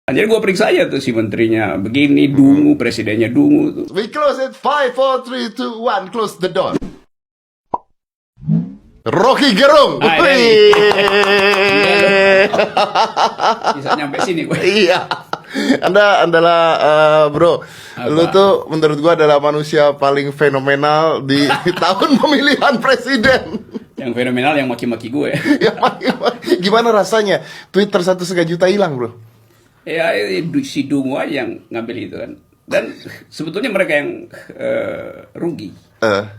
Jadi gue periksa aja tuh si menterinya begini, dungu, presidennya dungu tuh. We close it. 5, 4, 3, 2, 1. Close the door. Rocky Gerung. Bisa nyampe sini gue. Iya. Anda adalah bro. Apa? Lu tuh menurut gua adalah manusia paling fenomenal di tahun pemilihan presiden. Yang fenomenal yang maki-maki gue. Ya, gimana rasanya Twitter 1,5 juta hilang, bro? Ya si dungu aja yang ngambil itu kan. Dan sebetulnya mereka yang rugi.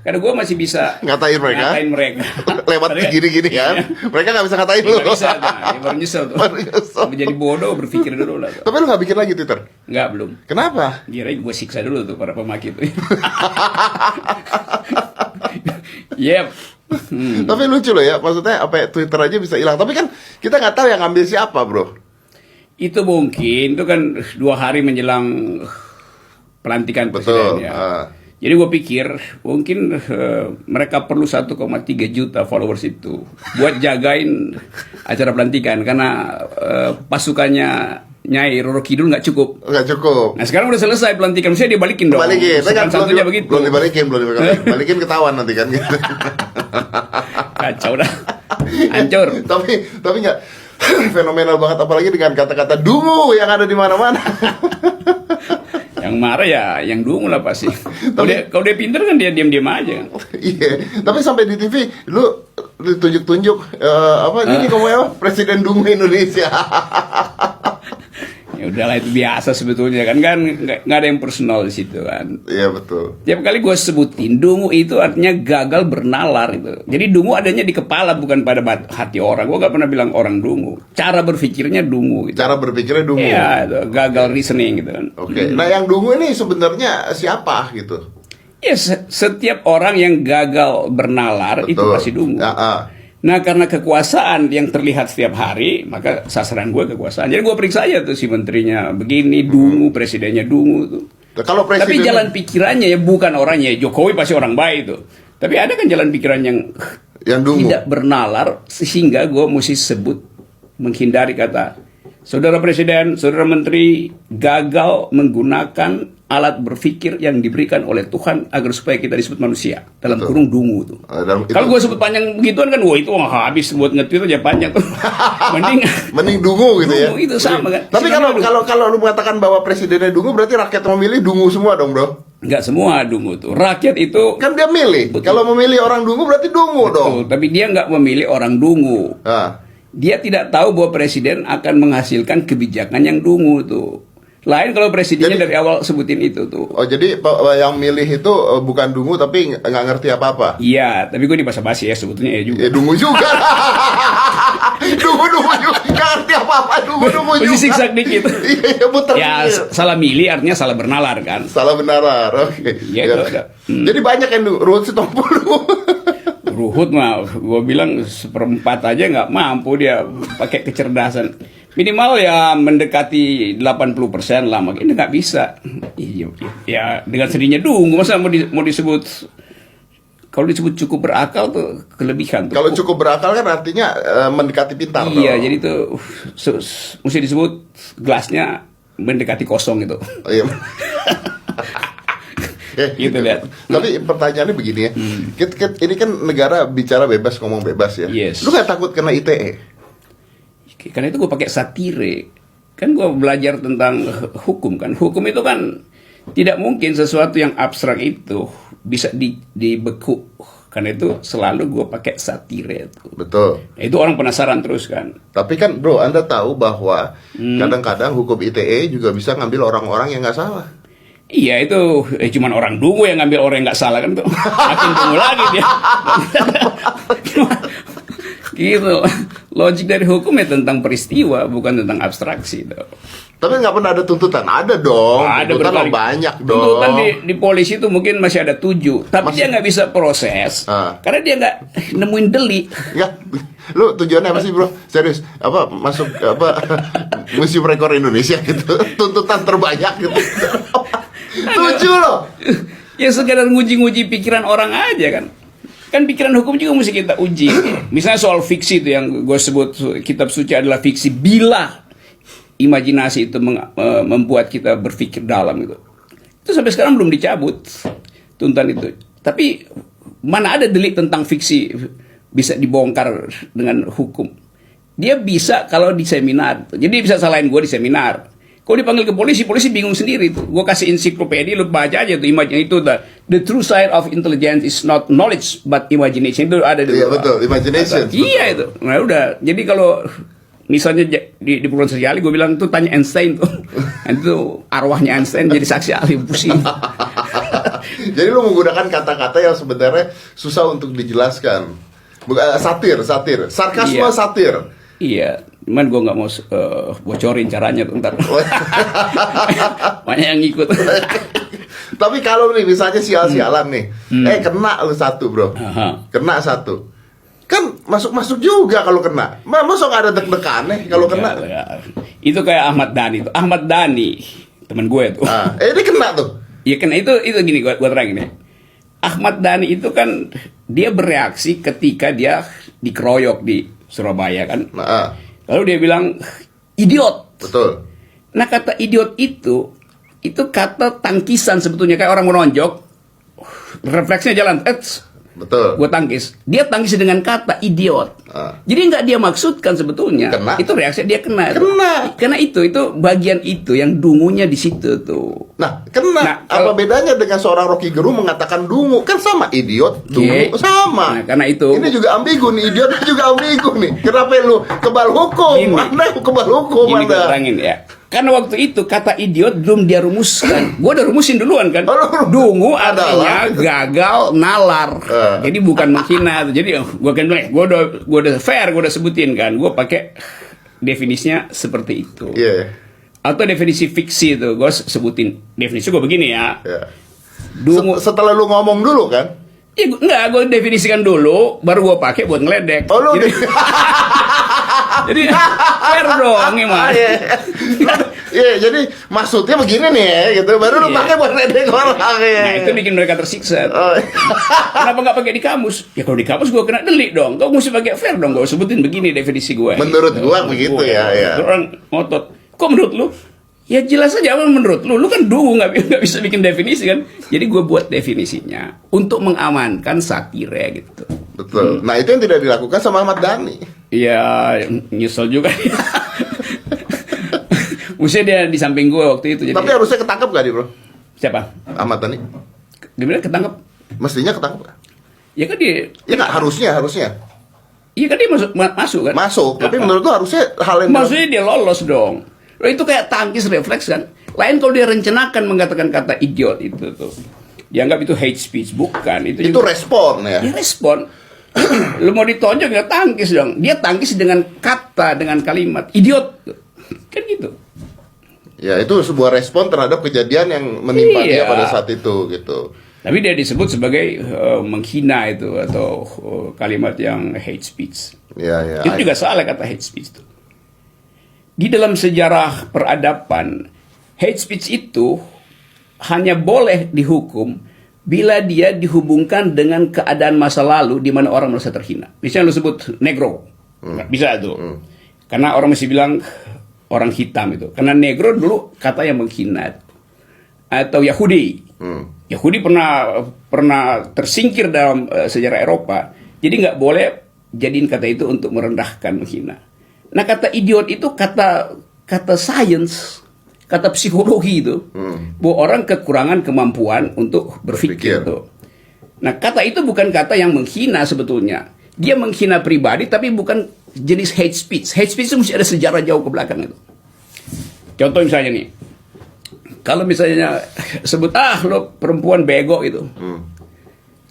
Karena gue masih bisa Ngatain mereka? Lewat Tadi kan- gini-gini kan? Iya. Mereka nggak bisa ngatain lu. Nggak bisa, nah, ya baru nyesel tuh. Baru nyesel. Jadi bodoh, berpikir dulu lah. Tapi lu nggak bikin lagi Twitter? Nggak, belum. Kenapa? Kira gue siksa dulu tuh para pemaki itu. Yep. Tapi lucu loh ya, maksudnya apa ya, Twitter aja bisa hilang. Tapi kan kita nggak tahu yang ngambil siapa, bro. Itu mungkin, itu kan 2 hari menjelang pelantikan presiden ya. Jadi gue pikir mungkin mereka perlu 1,3 juta followers itu buat jagain acara pelantikan karena pasukannya Nyai Roro Kidul nggak cukup. Nggak cukup. Nah sekarang udah selesai pelantikan, mesti dibalikin dong. Balikin, Sopan satunya begitu. belum dibalikin. Balikin ketahuan nanti kan. Kacau dah, hancur. tapi nggak fenomenal banget, apalagi dengan kata-kata dungu yang ada di mana-mana. Yang marah ya yang dungu lah pasti. Kalau dia pinter kan dia diam-diam aja. Iya, tapi sampai di TV lu ditunjuk-tunjuk ini kamu ya Presiden Dungu Indonesia. Ya udahlah, itu biasa sebetulnya kan nggak ada yang personal di situ kan. Iya betul. Tiap kali gue sebutin dungu itu artinya gagal bernalar itu. Jadi dungu adanya di kepala bukan pada hati orang. Gue gak pernah bilang orang dungu. Cara berpikirnya dungu. Gitu. Cara berpikirnya dungu. Iya, itu gagal reasoning gitu kan. Oke. Nah yang dungu ini sebenarnya siapa gitu? Ya setiap orang yang gagal bernalar itu pasti dungu. Nah karena kekuasaan yang terlihat setiap hari, maka sasaran gue kekuasaan. Jadi gue periksa aja tuh si menterinya begini, dungu, presidennya dungu tuh. Kalau Tapi presiden... jalan pikirannya ya bukan orangnya. Jokowi pasti orang baik tuh. Tapi ada kan jalan pikiran yang dungu. tidak bernalar, sehingga gue mesti sebut menghindari kata saudara presiden, saudara menteri gagal menggunakan alat berpikir yang diberikan oleh Tuhan agar supaya kita disebut manusia, dalam kurung dungu tuh. Kalau gue sebut panjang begituan kan, wah itu habis buat nge-tweet aja panjang tuh. mending dungu gitu ya. Dungu itu sama kan. Tapi kalau lu mengatakan bahwa presidennya dungu, berarti rakyat memilih dungu semua dong, bro. Nggak semua dungu tuh. Rakyat itu Kan dia milih. Kalau memilih orang dungu berarti dungu dong. tapi dia nggak memilih orang dungu. Dia tidak tahu bahwa presiden akan menghasilkan kebijakan yang dungu tuh. Lain kalau presidennya dari awal sebutin itu tuh. Oh jadi yang milih itu bukan dungu tapi nggak ngerti apa-apa. Iya, tapi gue di basa-basi ya sebetulnya ya juga. Ya dungu juga. dungu juga nggak ngerti apa-apa. Dungu juga. Mesti siksa dikit. Iya betul. Ya salah milih artinya salah bernalar kan. Salah benarar. Oke. Iya, Jadi banyak yang Ruhut Sitompul. Ruhut mah, gue bilang 1/4 aja nggak mampu dia pakai kecerdasan. Minimal ya mendekati 80% lah, makanya nggak bisa. Iya, ya dengan sendirinya dungu, masa mau disebut, kalau disebut cukup berakal tuh kelebihan tuh. Kalau cukup berakal kan artinya mendekati pintar. Iya, dong. jadi tuh mesti disebut gelasnya mendekati kosong gitu. Oh, iya. Gitu lihat. Tapi pertanyaannya begini ya, ini kan negara bicara bebas, ngomong bebas ya. Yes. Lu nggak takut kena ITE? Karena itu gue pakai satire. Kan gue belajar tentang hukum kan. Hukum itu kan tidak mungkin sesuatu yang abstrak itu bisa dibeku. Karena itu selalu gue pakai satire itu. Betul. Itu orang penasaran terus kan. Tapi kan bro, Anda tahu bahwa kadang-kadang hukum ITE juga bisa ngambil orang-orang yang nggak salah. Iya itu cuman orang dungu yang ngambil orang yang nggak salah kan tuh. Makin dungu lagi dia. Gitu. Logik dari hukum ya tentang peristiwa, bukan tentang abstraksi. Tapi nggak pernah ada tuntutan. Ada dong. Ada tuntutan banyak dong. Tuntutan di polisi itu mungkin masih ada 7, tapi dia nggak bisa proses karena dia nggak nemuin delik. Ya, lu tujuannya apa sih bro? Serius? Apa masuk museum rekor Indonesia gitu? Tuntutan terbanyak gitu. 7 loh. Ya sekedar nguji-nguji pikiran orang aja kan. Kan pikiran hukum juga mesti kita uji. Misalnya soal fiksi itu yang gue sebut kitab suci adalah fiksi bila imajinasi itu membuat kita berpikir dalam gitu. Itu sampai sekarang belum dicabut tuntutan itu. Tapi mana ada delik tentang fiksi bisa dibongkar dengan hukum. Dia bisa kalau di seminar. Jadi bisa salahin gue di seminar. Kalau dipanggil ke polisi, polisi bingung sendiri tuh. Gue kasih ensiklopedia, lu baca aja tuh imajinasi itu. The true side of intelligence is not knowledge but imagination. Itu ada di Iya betul, imagination. Iya itu. Nah udah. Jadi kalau misalnya di perguruan saksi ahli, gue bilang tuh tanya Einstein tuh. Nanti tuh arwahnya Einstein jadi saksi ahli, pusing. Jadi lu menggunakan kata-kata yang sebenarnya susah untuk dijelaskan. Satir, sarkasme Iya. satir. Iya, cuman gue nggak mau bocorin caranya tuh ntar. Banyak yang ngikut. Tapi kalau nih misalnya sial-sialan nih, kena lu satu bro, Aha. kena satu, kan masuk juga kalau kena. Masa nggak ada deg-degannya kalau kena? Itu kayak Ahmad Dhani tuh. Ahmad Dhani, teman gue tuh. Ini kena tuh. Iya kan itu gini gue terangin ya. Ahmad Dhani itu kan dia bereaksi ketika dia dikeroyok di Surabaya kan. Lalu dia bilang idiot. Betul. Nah kata idiot itu kata tangkisan sebetulnya, kayak orang menonjok, refleksnya jalan, Betul. gue tangkis. Dia tangkis dengan kata idiot. Jadi nggak dia maksudkan sebetulnya. Kena. Itu reaksi dia kena. Kena. Karena itu bagian itu yang dungunya di situ tuh. Nah, kena. Nah, Apa bedanya dengan seorang Rocky Gerung mengatakan dungu? Kan sama, idiot, dungu, Iya. sama. Nah, karena itu. Ini juga ambigu nih, idiot juga ambigu nih. Kenapa lu kebal hukum? Ini. Anda kebal hukum, Ini gue Anda. terangin ya. Karena waktu itu kata idiot belum dia rumuskan. Gue udah rumusin duluan kan. Dungu artinya gagal nalar. Jadi bukan menghina. Jadi gue kan bilang, gue udah fair, gue udah sebutin kan. Gue pakai definisinya seperti itu. Iya. Atau definisi fiksi itu, gue sebutin definisi gue begini ya. Iya. Dungu. Setelah lu ngomong dulu kan? Ya, enggak, gue definisikan dulu, baru gue pakai buat ngeledek. Oh, lu Jadi fair dong, gimana? Iya, jadi maksudnya begini nih ya, gitu. Baru lu Iya. pakai buat ledek orang ya. Nah itu bikin mereka tersiksa. Oh. Kenapa nggak pakai di kamus? Ya kalau di kamus gue kena delik dong. Kau mesti pakai fair dong. Gue sebutin begini definisi gue. Menurut gua begitu ya, ya. Orang ngotot. Kok menurut lu? Ya jelas aja apa menurut lu. Lu kan dungu, nggak bisa bikin definisi kan. Jadi gue buat definisinya untuk mengamankan satire gitu. Betul. Nah, itu yang tidak dilakukan sama Ahmad Dhani. Ya nyesel juga. Maksudnya dia di samping gue waktu itu. Jadi, Tapi harusnya ketangkep gak dia, bro? siapa? Ahmad Dhani. Gimana ketangkep? Mestinya ketangkep gak? Ya kan dia. Ya nggak, harusnya. Iya kan dia masuk kan? Masuk, tapi menurut lu harusnya hal yang Maksudnya dia lolos dong. Loh, itu kayak tangkis refleks kan. Lain kalau dia rencanakan mengatakan kata idiot itu tuh. Dianggap itu hate speech, bukan. Itu itu respon ya. dia respon. Lu mau ditonjok ya tangkis dong. Dia tangkis dengan kata, dengan kalimat idiot. Kan gitu. Ya, itu sebuah respon terhadap kejadian yang menimpa dia Iya. pada saat itu gitu. Tapi dia disebut sebagai menghina itu atau kalimat yang hate speech. Ya. Itu juga salah kata hate speech itu. Di dalam sejarah peradaban, hate speech itu hanya boleh dihukum bila dia dihubungkan dengan keadaan masa lalu di mana orang merasa terhina. Misalnya lu sebut negro, nggak bisa itu. Karena orang mesti bilang orang hitam itu. Karena negro dulu kata yang menghina. Atau Yahudi. Yahudi pernah tersingkir dalam sejarah Eropa. Jadi nggak boleh jadiin kata itu untuk merendahkan, menghina. Nah kata idiot itu kata sains, kata psikologi itu, bahwa orang kekurangan kemampuan untuk berpikir itu. Nah kata itu bukan kata yang menghina sebetulnya. Dia menghina pribadi tapi bukan jenis hate speech. Hate speech itu mesti ada sejarah jauh ke belakang itu. Contoh misalnya nih. Kalau misalnya sebut lo perempuan bego itu,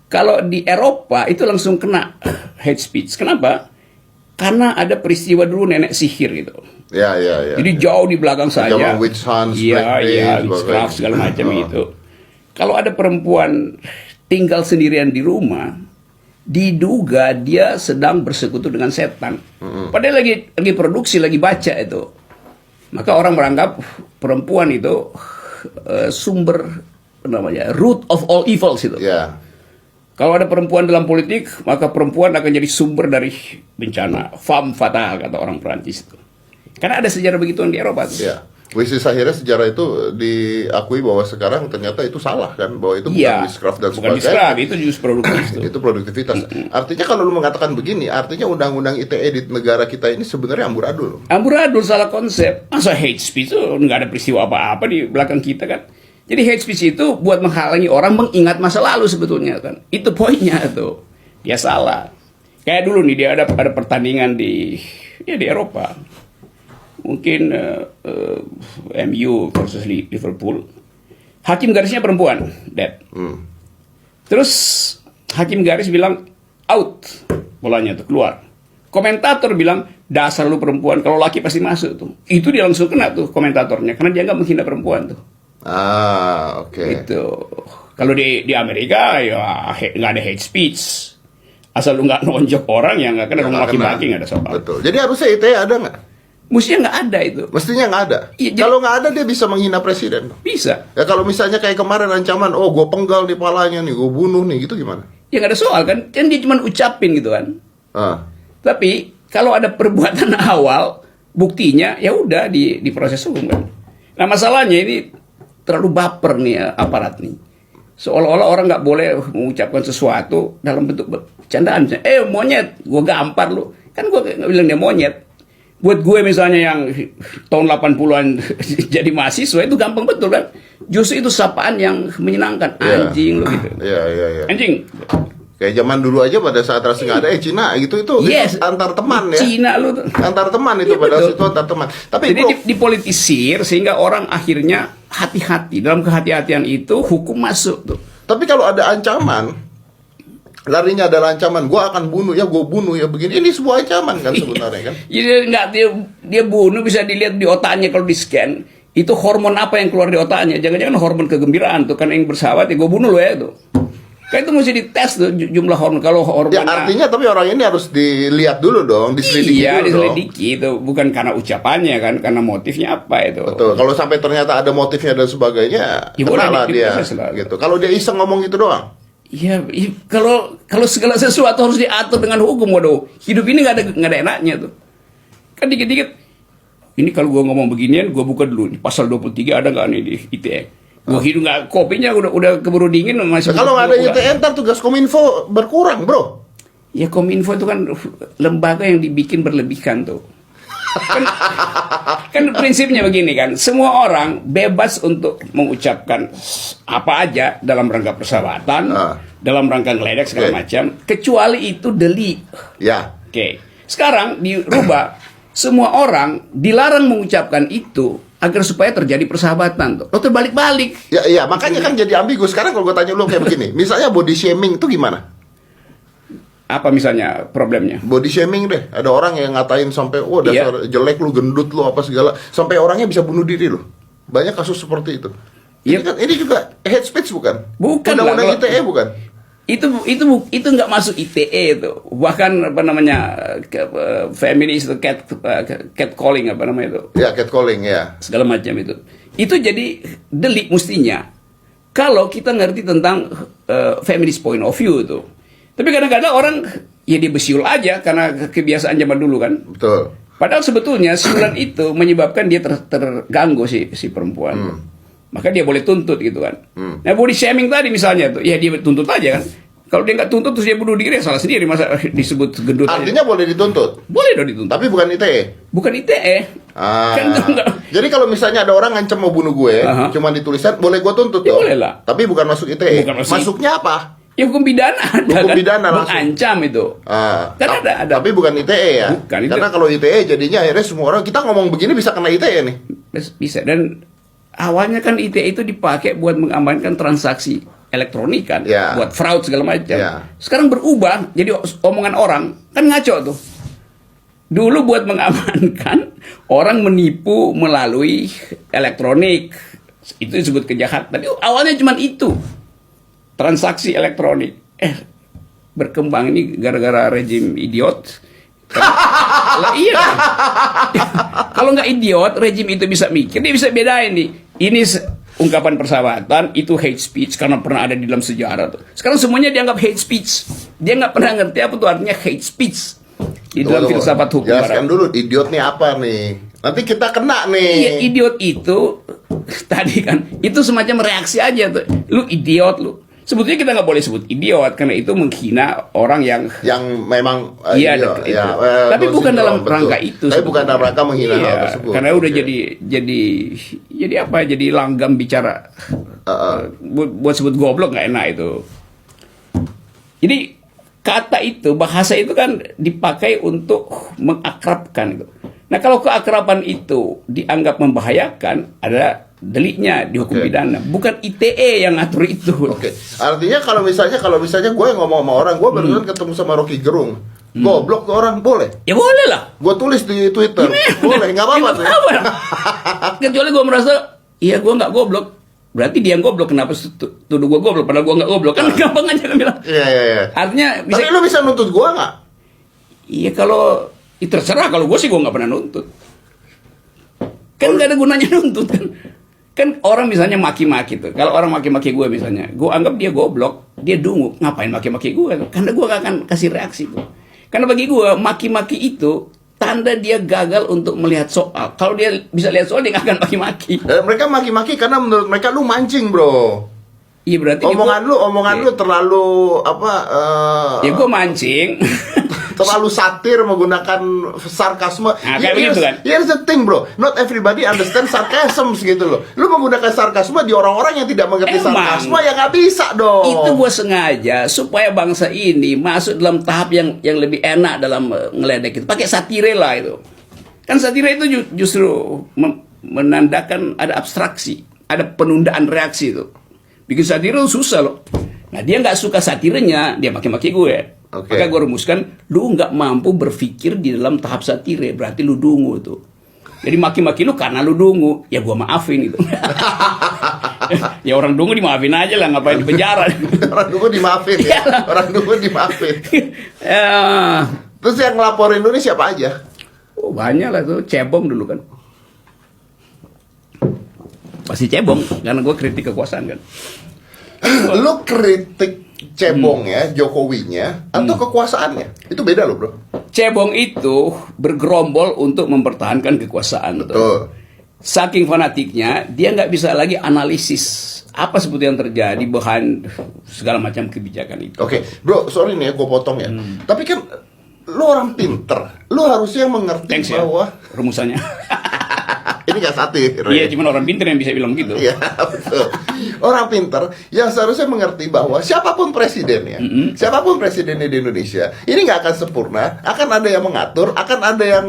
kalau di Eropa itu langsung kena hate speech. Kenapa? Karena ada peristiwa dulu nenek sihir gitu. Ya. Jadi jauh di belakang saja. Zaman witch hunts, black days, witchcraft segala macam itu. Kalau ada perempuan tinggal sendirian di rumah, diduga dia sedang bersekutu dengan setan. Padahal lagi produksi, lagi baca itu. Maka orang menganggap perempuan itu sumber root of all evils itu. Ya. Kalau ada perempuan dalam politik, maka perempuan akan jadi sumber dari bencana. Femme fatale kata orang Perancis itu. Karena ada sejarah begituan di Eropa. Ya. Which akhirnya sejarah itu diakui bahwa sekarang ternyata itu salah kan, bahwa itu bukan Iya, witchcraft dan bukan sebagainya. witchcraft, itu justru produktif. Itu produktivitas. Artinya kalau lu mengatakan begini, artinya undang-undang ITE di negara kita ini sebenarnya amburadul. Amburadul, salah konsep. Masa hate speech itu nggak ada peristiwa apa-apa di belakang kita kan. Jadi hate speech itu buat menghalangi orang mengingat masa lalu sebetulnya kan. Itu poinnya tuh. Dia salah. Kayak dulu nih dia ada pertandingan di Eropa. Mungkin MU versus Liverpool. Hakim garisnya perempuan, Dad. Terus hakim garis bilang out, bolanya tuh keluar. Komentator bilang dasar lu perempuan, kalau laki pasti masuk tuh. Itu dia langsung kena tuh komentatornya karena dia nggak menghina perempuan tuh. Oke. Itu kalau di Amerika ya nggak ada hate speech. Asal lu nggak nonjok orang ya nggak kena, maki-maki nggak ada soal. Betul. Jadi harusnya ITE ada nggak? Mestinya nggak ada itu. Mestinya nggak ada. Iya, kalau nggak ada dia bisa menghina presiden. Bisa. Ya kalau misalnya kayak kemarin ancaman, oh gue penggal di palanya nih, gue bunuh nih, gitu gimana? Ya nggak ada soal kan dia cuma ucapin gitu kan. Tapi kalau ada perbuatan awal, buktinya ya udah di proses hukum kan. Nah masalahnya ini terlalu baper nih aparat nih. Seolah-olah orang nggak boleh mengucapkan sesuatu dalam bentuk bercandaan. Monyet, gue gampar lu. Kan gue nggak bilang dia monyet. Buat gue misalnya yang tahun 80-an jadi mahasiswa itu gampang betul kan. Justru itu sapaan yang menyenangkan. Anjing lu gitu. Iya. Anjing. Kayak zaman dulu aja pada saat rasanya nggak ada Cina gitu itu antar teman ya. Cina lu antar teman itu pada saat itu antar teman. Tapi jadi dipolitisir sehingga orang akhirnya hati-hati. Dalam kehati-hatian itu hukum masuk tuh. Tapi kalau ada ancaman, larinya adalah ancaman, gue akan bunuh ya, gue bunuh ya begini. Ini sebuah ancaman kan sebenarnya kan. Jadi nggak dia bunuh bisa dilihat di otaknya kalau di scan. Itu hormon apa yang keluar di otaknya? Jangan-jangan hormon kegembiraan tuh kan yang bersahabat ya gue bunuh lo ya itu. Kan itu mesti dites tuh jumlah hormon. Kalau hormon ya artinya tapi orang ini harus dilihat dulu dong, diselidiki dulu diselidiki itu bukan karena ucapannya kan, karena motifnya apa itu. Betul. Kalau sampai ternyata ada motifnya dan sebagainya, kenalah dia gitu. Kalau dia iseng ngomong gitu doang. Ya, kalau segala sesuatu harus diatur dengan hukum, waduh. Hidup ini nggak ada enaknya tuh. Kan dikit-dikit. Ini kalau gue ngomong beginian, gue buka dulu. Di pasal 23 ada nggak nih di ITE? Gue hidup nggak, kopinya udah keburu dingin masih. Kalau nggak ada ITE, ntar tugas Kominfo berkurang, bro. Ya Kominfo itu kan lembaga yang dibikin berlebihan tuh. Kan prinsipnya begini kan, semua orang bebas untuk mengucapkan apa aja dalam rangka persahabatan, dalam rangka ngeledek segala macam, kecuali itu delik. Oke. Sekarang dirubah, semua orang dilarang mengucapkan itu agar supaya terjadi persahabatan tuh. Lo terbalik-balik. Ya, makanya kan jadi ambigu. Sekarang kalau gue tanya lo kayak begini, misalnya body shaming itu gimana? Apa misalnya problemnya? Body shaming deh. Ada orang yang ngatain sampai dasar jelek lu, gendut lu, apa segala, sampai orangnya bisa bunuh diri lo. Banyak kasus seperti itu. Ini juga hate speech bukan? Bukan. Undang-undang ITE bukan? Itu nggak masuk ITE itu. Bahkan apa namanya feminis itu catcalling apa namanya itu? Ya, catcalling ya. Segala macam itu. Itu jadi delik mestinya. Kalau kita ngerti tentang feminist point of view itu. Tapi kadang-kadang orang ya dia bersiul aja karena kebiasaan zaman dulu kan. Betul. Padahal sebetulnya siulan itu menyebabkan dia terganggu si perempuan. Maka dia boleh tuntut gitu kan. Nah body shaming tadi misalnya tuh, ya dia tuntut aja kan. Kalau dia nggak tuntut terus dia bunuh diri, salah sendiri masa disebut gendut. Artinya boleh dituntut. Boleh dong dituntut. Tapi bukan ITE. Bukan ITE. Kan jadi kalau misalnya ada orang ngancam mau bunuh gue, cuma ditulisan, boleh gue tuntut ya, dong. Boleh lah. Tapi bukan masuk ITE. Masuknya apa? Ya hukum pidana ada. Hukum pidana langsung. Mengancam itu. Kan ada. Tapi bukan ITE ya. Bukan, karena kalau ITE jadinya akhirnya semua orang kita ngomong begini bisa kena ITE nih. Bisa. Dan awalnya kan ITE itu dipakai buat mengamankan transaksi elektronik kan, buat fraud segala macam. Sekarang berubah jadi omongan orang, kan ngaco tuh. Dulu buat mengamankan orang menipu melalui elektronik, itu disebut kejahatan. Tapi awalnya cuma itu, transaksi elektronik. Berkembang ini gara-gara rejim idiot. Iya. Kalau nggak idiot, rejim itu bisa mikir, dia bisa bedain nih. Ini ungkapan persahabatan, itu hate speech karena pernah ada di dalam sejarah tuh. Sekarang semuanya dianggap hate speech. Dia nggak pernah ngerti apa tuh artinya hate speech di dalam filsafat hukum. Jelaskan dulu idiot nih apa nih? Nanti kita kena nih. Iya, idiot itu tadi kan, itu semacam reaksi aja tuh. Lu idiot lu. Sebetulnya kita nggak boleh sebut idiot karena itu menghina orang yang memang iya, tapi bukan dalam rangka itu. Tapi bukan dalam rangka menghina hal tersebut. Karena udah jadi apa? Jadi langgam bicara. Buat sebut goblok nggak enak itu. Jadi kata itu, bahasa itu kan dipakai untuk mengakrabkan itu. Nah, kalau keakraban itu dianggap membahayakan, ada deliknya di hukum pidana, bukan ITE yang ngatur itu. Oke. Artinya kalau misalnya gue ngomong sama orang, gue barusan ketemu sama Rocky Gerung, goblok tuh orang, boleh? Ya boleh lah. Gue tulis di Twitter, boleh, nggak apa-apa tuh. Kecuali gue merasa, iya gue nggak goblok, berarti dia yang goblok, kenapa tuduh gue goblok, padahal gue nggak goblok, kan gampang aja kan bilang. Iya. Artinya, tapi lu bisa nuntut gue nggak? Iya kalau terserah, kalau gue sih gue nggak pernah nuntut. Kan nggak ada gunanya nuntut kan. Kan orang misalnya maki-maki tuh. Kalau orang maki-maki gue misalnya, gue anggap dia goblok, dia dungu, ngapain maki-maki gue? Karena gue gak akan kasih reaksi tuh. Karena bagi gue maki-maki itu tanda dia gagal untuk melihat soal. Kalau dia bisa lihat soal, dia gak akan maki-maki. Mereka maki-maki karena menurut mereka lu mancing, bro. Iya berarti omongan lu terlalu apa? Ya gue mancing. Terlalu satir menggunakan sarkasme. Nah, kayak begitu kan? Here's the thing, bro. Not everybody understand sarcasm gitu loh. Lu menggunakan sarkasme di orang-orang yang tidak mengerti sarkasme, ya nggak bisa dong. Itu gue sengaja supaya bangsa ini masuk dalam tahap yang lebih enak dalam ngeledek itu. Pakai satire lah itu. Kan satire itu justru menandakan ada abstraksi, ada penundaan reaksi itu. Bikin satire susah loh. Nah dia nggak suka satirenya, dia maki-maki gue. Maka gue rumuskan, lu nggak mampu berpikir di dalam tahap satire, berarti lu dungu tuh. Jadi maki-maki lu karena lu dungu, ya gue maafin itu. Ya orang dungu dimaafin aja lah, ngapain di penjara. Orang dungu dimaafin ya. Orang dungu dimaafin. Terus yang ngelaporin lu ini siapa aja? Oh banyak lah tuh, cebong dulu kan. Pasti cebong, karena gue kritik kekuasaan kan. Lu kritik cebongnya, Jokowinya, atau kekuasaannya? Itu beda loh, bro. Cebong itu bergerombol untuk mempertahankan kekuasaan. Betul. Saking fanatiknya, dia nggak bisa lagi analisis apa sebetulnya yang terjadi behind segala macam kebijakan itu. Oke, bro, sorry nih ya, gue potong ya. Tapi kan lu orang pinter, lu harusnya mengerti bahwa rumusannya. ini gak satir. Iya, cuma orang pinter yang bisa bilang gitu. Iya, betul. Orang pinter yang seharusnya mengerti bahwa siapapun presidennya, siapapun presidennya di Indonesia, ini gak akan sempurna, akan ada yang mengatur, akan ada yang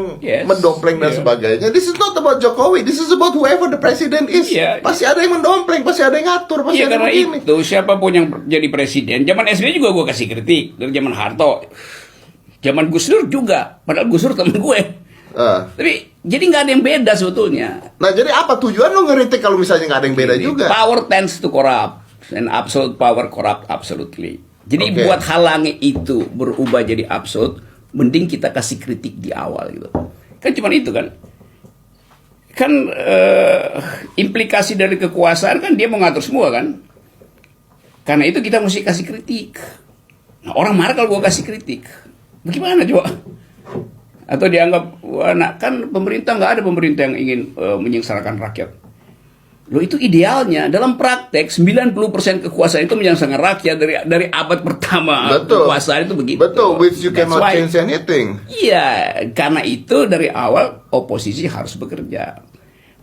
mendompleng dan sebagainya. This is not about Jokowi, this is about whoever the president is. Pasti ada yang mendompleng, pasti ada yang ngatur, pasti ada karena yang begini. Itu siapapun yang jadi presiden, zaman SBY juga gue kasih kritik, dari zaman Harto, zaman Gus Dur juga, padahal Gus Dur temen gue. Tapi jadi nggak ada yang beda sebetulnya. Nah jadi apa tujuan lo ngeritik kalau misalnya nggak ada yang beda juga? Power tends to corrupt and absolute power corrupt absolutely. Jadi buat halangi itu berubah jadi absolute, mending kita kasih kritik di awal gitu. Kan cuma itu kan. Kan implikasi dari kekuasaan kan dia mau ngatur semua kan. Karena itu kita mesti kasih kritik. Nah, orang marah kalau gua kasih kritik. Bagaimana coba? Atau dianggap, wah, nah, kan pemerintah nggak ada pemerintah yang ingin menyengsarakan rakyat. Loh itu idealnya. Dalam praktek 90% kekuasaan itu menyengsarakan rakyat dari abad pertama. Betul. Kekuasaan itu begitu. Betul, which you cannot change anything. Iya, karena itu dari awal oposisi harus bekerja.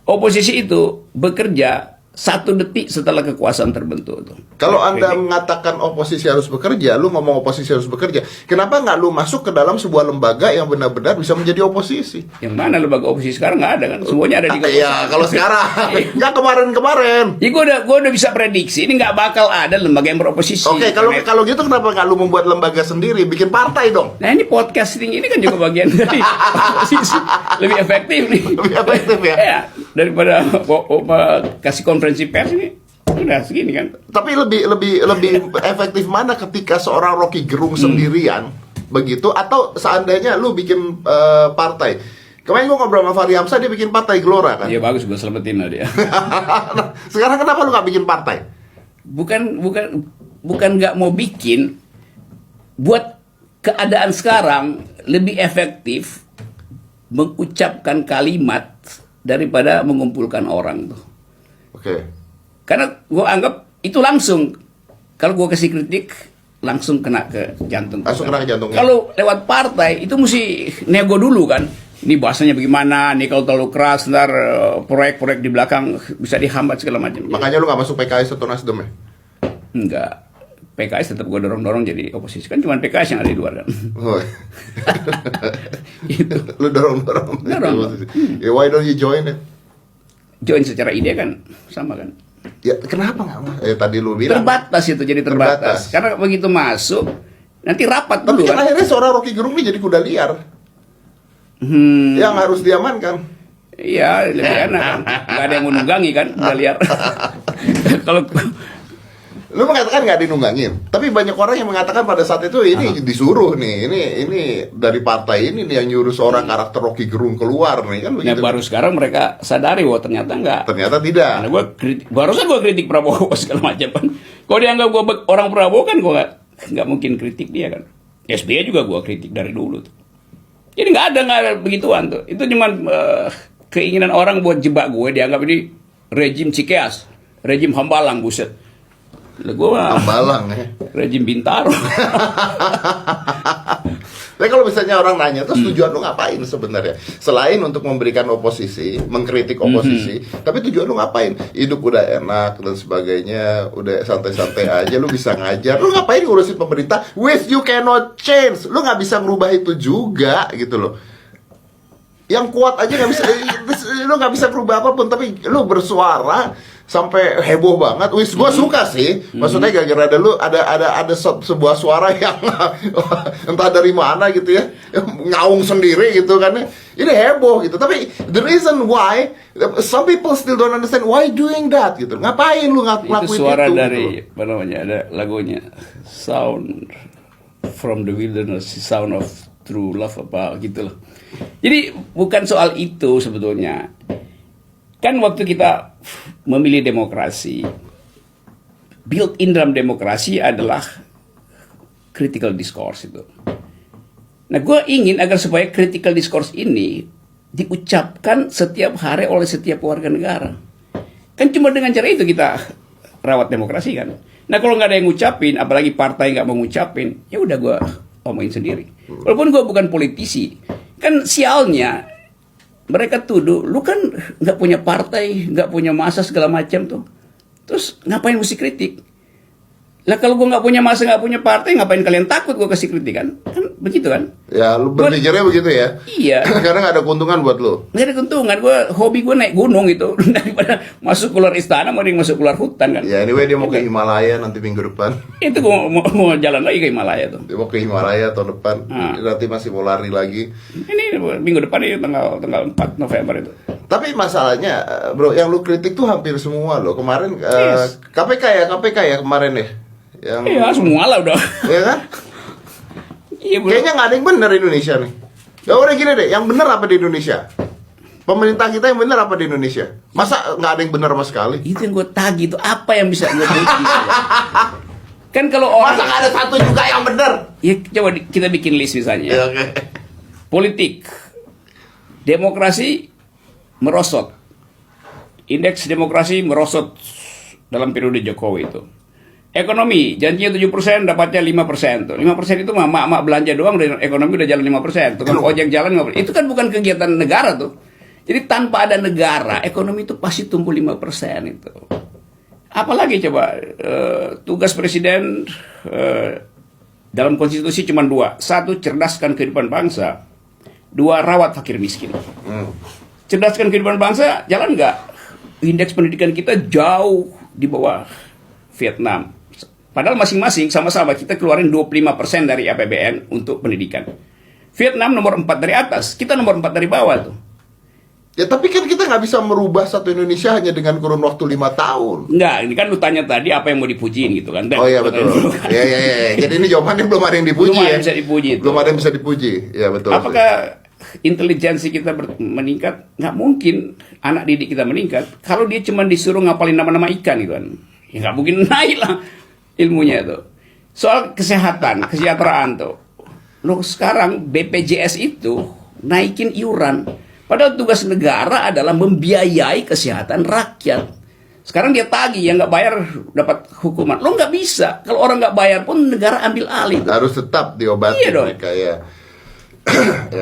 Oposisi itu bekerja 1 detik setelah kekuasaan terbentuk tuh. Kalau Anda mengatakan oposisi harus bekerja, lu ngomong oposisi harus bekerja, kenapa nggak lu masuk ke dalam sebuah lembaga yang benar-benar bisa menjadi oposisi? Yang mana lembaga oposisi sekarang nggak ada kan? Semuanya ada di kekuasaan. Iya, kalau sekarang nggak kemarin-kemarin. Ya gue udah bisa prediksi ini nggak bakal ada lembaga yang beroposisi. Oke, kalau gitu kenapa nggak lu membuat lembaga sendiri, bikin partai dong? Nah ini podcasting ini kan juga bagian dari oposisi, lebih efektif nih. Lebih efektif ya? Ya daripada kasih konferensi pers ini udah segini kan. Tapi lebih efektif mana ketika seorang Rocky Gerung sendirian begitu, atau seandainya lu bikin partai? Kemarin gue ngobrol sama Fahri Hamzah, dia bikin partai Gelora kan? Iya bagus, gue selamatin lah dia. Nah, sekarang kenapa lu nggak bikin partai? Bukan nggak mau bikin, buat keadaan sekarang lebih efektif mengucapkan kalimat daripada mengumpulkan orang tuh. Oke. Karena gue anggap itu langsung, kalau gue kasih kritik langsung kena ke jantung. Langsung kena ke jantungnya. Kalau lewat partai itu mesti nego dulu kan. Ini bahasanya bagaimana, nih kalau terlalu keras, ntar proyek-proyek di belakang bisa dihambat segala macam. Makanya lu gak masuk PKS atau Nasdem ya? Enggak. PKS tetap gue dorong-dorong jadi oposisi. Kan cuma PKS yang ada di luar kan. Oh. Itu. Lu dorong-dorong. Dorong. Ya, why don't you join it? Join secara ide kan sama kan. Ya kenapa nggak mau? Tadi lu bilang. Terbatas itu, jadi terbatas. Karena begitu masuk, nanti rapat Tapi dulu kan akhirnya seorang Rocky Gerung ini jadi kuda liar. Yang harus diamankan. Iya, lebih enak kan. Gak ada yang menunggangi kan, kuda liar. Kalau lu mengatakan nggak dinunggangin, tapi banyak orang yang mengatakan pada saat itu ini disuruh nih, ini dari partai ini nih yang nyuruh seorang karakter Rocky Gerung keluar nih kan begitu. Nah, baru sekarang mereka sadari bahwa ternyata enggak. Ternyata tidak. Karena barusan gue kritik Prabowo segala macam kan. Kalau dianggap gue orang Prabowo kan gue nggak mungkin kritik dia kan. SBY juga gue kritik dari dulu tuh. Jadi nggak ada begituan tuh. Itu cuma keinginan orang buat jebak gue, dianggap ini rejim Cikeas, rejim Hambalang, buset. Gue Hambalang ya. Rejim Bintaro. Tapi kalau misalnya orang nanya, terus tujuan lu ngapain sebenarnya? Selain untuk memberikan oposisi, mengkritik oposisi, tapi tujuan lu ngapain? Hidup udah enak dan sebagainya, udah santai-santai aja, lu bisa ngajar. Lu ngapain ngurusin pemerintah? With you cannot change. Lu nggak bisa merubah itu juga gitu loh. Yang kuat aja nggak bisa, lu nggak bisa merubah apapun, tapi lu bersuara sampai heboh banget. Wis, gua suka sih. Maksudnya gara-gara ada sebuah suara yang entah dari mana gitu ya, ngaung sendiri gitu kan. Ini heboh gitu. Tapi the reason why some people still don't understand why doing that gitu. Ngapain lu ngelakuin itu? Itu suara gitu. dari apa namanya? Ada lagunya Sound from the Wilderness, Sound of True Love apa gitu loh. Jadi bukan soal itu sebetulnya. Kan waktu kita memilih demokrasi, built-in dalam demokrasi adalah critical discourse itu. Nah, gue ingin agar supaya critical discourse ini diucapkan setiap hari oleh setiap warga negara. Kan cuma dengan cara itu kita rawat demokrasi kan. Nah, kalau nggak ada yang ngucapin, apalagi partai nggak mau ngucapin, ya udah gue omongin sendiri. Walaupun gue bukan politisi, kan sialnya mereka tuduh, lu kan nggak punya partai, nggak punya masa segala macam tuh. Terus ngapain mesti kritik? Lah kalau gue nggak punya masa, nggak punya partai, ngapain kalian takut gue kasih kritik kan? Kan begitu kan? Ya, lu berpikirnya begitu ya? Iya. Karena nggak ada keuntungan buat lu. Nggak ada keuntungan. Hobi gue naik gunung itu daripada masuk keluar istana, mending masuk keluar hutan kan? Ya, anyway dia mau ke Himalaya nanti minggu depan. Itu gue mau jalan lagi ke Himalaya tuh. Dia mau ke Himalaya tahun depan. Nanti masih mau lari lagi. Ini minggu depan ini tanggal 4 November itu. Tapi masalahnya, bro, yang lu kritik tuh hampir semua loh. Kemarin Yes. KPK ya kemarin ya. Iya, semua lah udah. Iya kan? Iya, bro. Kayaknya nggak ada yang benar Indonesia nih. Ya udah gini deh, yang benar apa di Indonesia? Pemerintah kita yang benar apa di Indonesia? Masa nggak ada yang benar sama sekali? Itu yang gue tagih itu apa yang bisa gue kritik? Kan kalau orang Masa nggak ada satu juga yang benar? ya coba kita bikin list misalnya. Ya, oke. Politik, demokrasi merosot, indeks demokrasi merosot dalam periode Jokowi itu. Ekonomi, janjinya 7%, dapatnya 5%. Tuh. 5% itu mak-mak belanja doang, dan ekonomi udah jalan 5%. Tukang ojek jalan 5%. Itu kan bukan kegiatan negara tuh. Jadi tanpa ada negara, ekonomi itu pasti tumbuh 5% itu. Apalagi coba, tugas presiden dalam konstitusi cuma 2. 1, cerdaskan kehidupan bangsa. 2, rawat fakir miskin. Cerdaskan kehidupan bangsa, jalan nggak? Indeks pendidikan kita jauh di bawah Vietnam. Padahal masing-masing sama-sama kita keluarin 25% dari APBN untuk pendidikan. Vietnam nomor 4 dari atas, kita nomor 4 dari bawah tuh. Ya tapi kan kita nggak bisa merubah satu Indonesia hanya dengan kurun waktu 5 tahun. Enggak, ini kan lu tanya tadi apa yang mau dipujiin gitu kan. Oh iya betul. Iya. Jadi ini jawabannya belum ada yang dipuji Belum ada ya. yang bisa dipuji itu. Belum ada yang bisa dipuji. Ya betul. Apakah intelijensi kita meningkat? Nggak mungkin anak didik kita meningkat kalau dia cuma disuruh ngapalin nama-nama ikan gitu kan. Ya nggak mungkin naik lah ilmunya itu. Soal kesehatan, kesejahteraan tuh. Loh sekarang BPJS itu naikin iuran. Padahal tugas negara adalah membiayai kesehatan rakyat. Sekarang dia tagih, yang nggak bayar dapat hukuman. Lo nggak bisa. Kalau orang nggak bayar pun negara ambil alih. Harus tetap diobati mereka ya.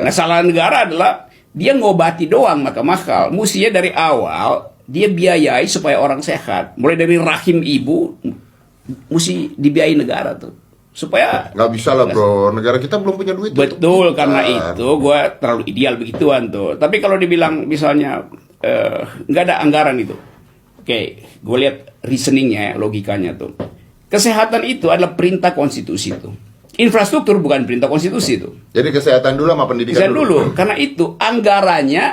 Nah, salah negara adalah dia ngobati doang maka mahal. Mestinya dari awal dia biayai supaya orang sehat. Mulai dari rahim ibu mesti dibiayai negara tuh. Supaya nggak bisa lah bro, negara kita belum punya duit. Betul, karena itu gue terlalu ideal begituan tuh. Tapi kalau dibilang misalnya nggak ada anggaran itu, oke, gue lihat reasoningnya, logikanya tuh. Kesehatan itu adalah perintah konstitusi tuh. Infrastruktur bukan perintah konstitusi tuh. Jadi kesehatan dulu sama pendidikan dulu. Karena itu anggarannya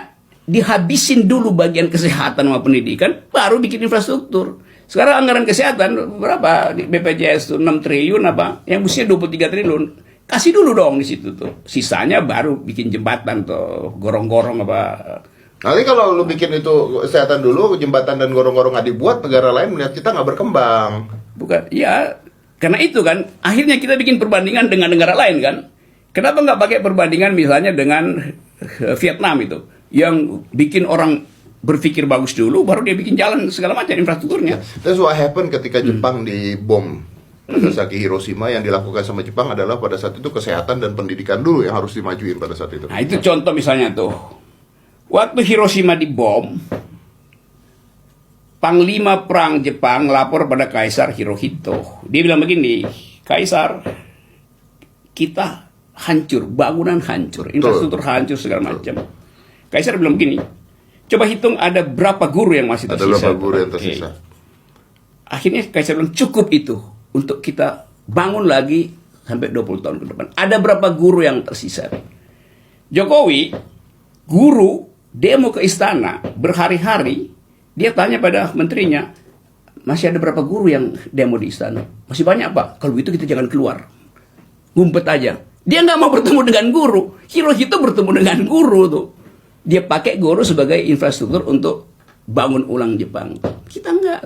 dihabisin dulu bagian kesehatan sama pendidikan, baru bikin infrastruktur. Sekarang anggaran kesehatan berapa di BPJS tuh 6 triliun apa? Yang mestinya 23 triliun. Kasih dulu dong di situ tuh. Sisanya baru bikin jembatan tuh, gorong-gorong apa. Nanti kalau lu bikin itu kesehatan dulu, jembatan dan gorong-gorong nggak dibuat, negara lain melihat kita nggak berkembang. Bukan, ya karena itu kan akhirnya kita bikin perbandingan dengan negara lain kan. Kenapa nggak pakai perbandingan misalnya dengan Vietnam itu, yang bikin orang berpikir bagus dulu, baru dia bikin jalan segala macam infrastrukturnya. That's what happened ketika Jepang dibom Nagasaki, Hiroshima. Yang dilakukan sama Jepang adalah pada saat itu kesehatan dan pendidikan dulu yang harus dimajuin pada saat itu. Nah itu contoh misalnya tuh, waktu Hiroshima dibom, Panglima Perang Jepang lapor pada Kaisar Hirohito. Dia bilang begini, Kaisar, kita hancur, bangunan hancur, infrastruktur hancur segala macam. Kaisar bilang begini, coba hitung ada berapa guru yang masih tersisa. Ada berapa guru yang tersisa. Akhirnya Kaisar bilang cukup itu untuk kita bangun lagi sampai 20 tahun ke depan. Ada berapa guru yang tersisa. Jokowi, guru demo ke istana berhari-hari, dia tanya pada menterinya, masih ada berapa guru yang demo di istana? Masih banyak Pak. Kalau begitu kita jangan keluar. Ngumpet aja. Dia nggak mau bertemu dengan guru. Hirohito bertemu dengan guru tuh. Dia pakai guru sebagai infrastruktur untuk bangun ulang Jepang. Kita enggak.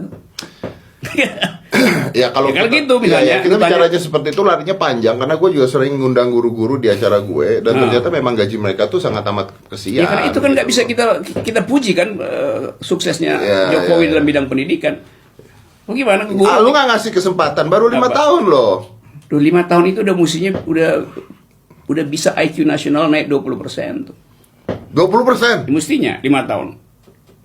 Ya kalau gitu misalnya. Kita bicaranya seperti itu larinya panjang, karena gue juga sering ngundang guru-guru di acara gue, dan ternyata memang gaji mereka tuh sangat amat kesian. Ya karena itu kan nggak bisa kita puji kan suksesnya Jokowi dalam bidang pendidikan. Bagaimana? Lu nggak ngasih kesempatan, baru 5 tahun loh. 5 tahun itu udah mestinya udah bisa IQ nasional naik 20% tuh. 20%? Mestinya 5 tahun.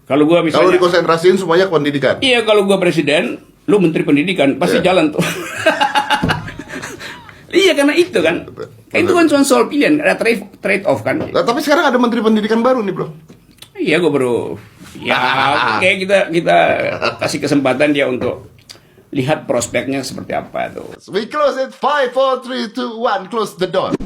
Kalau gua misalnya, kalau dikonsentrasiin semuanya ke pendidikan. Iya, kalau gua presiden, lu menteri pendidikan pasti jalan tuh. Iya, karena itu kan. Itu kan soal pilihan, ada trade off kan. Nah, tapi sekarang ada menteri pendidikan baru nih, Bro. Iya, gua baru. Ya, kayak kita kasih kesempatan dia untuk lihat prospeknya seperti apa tuh. We close it 5 4 3 2 1, close the door.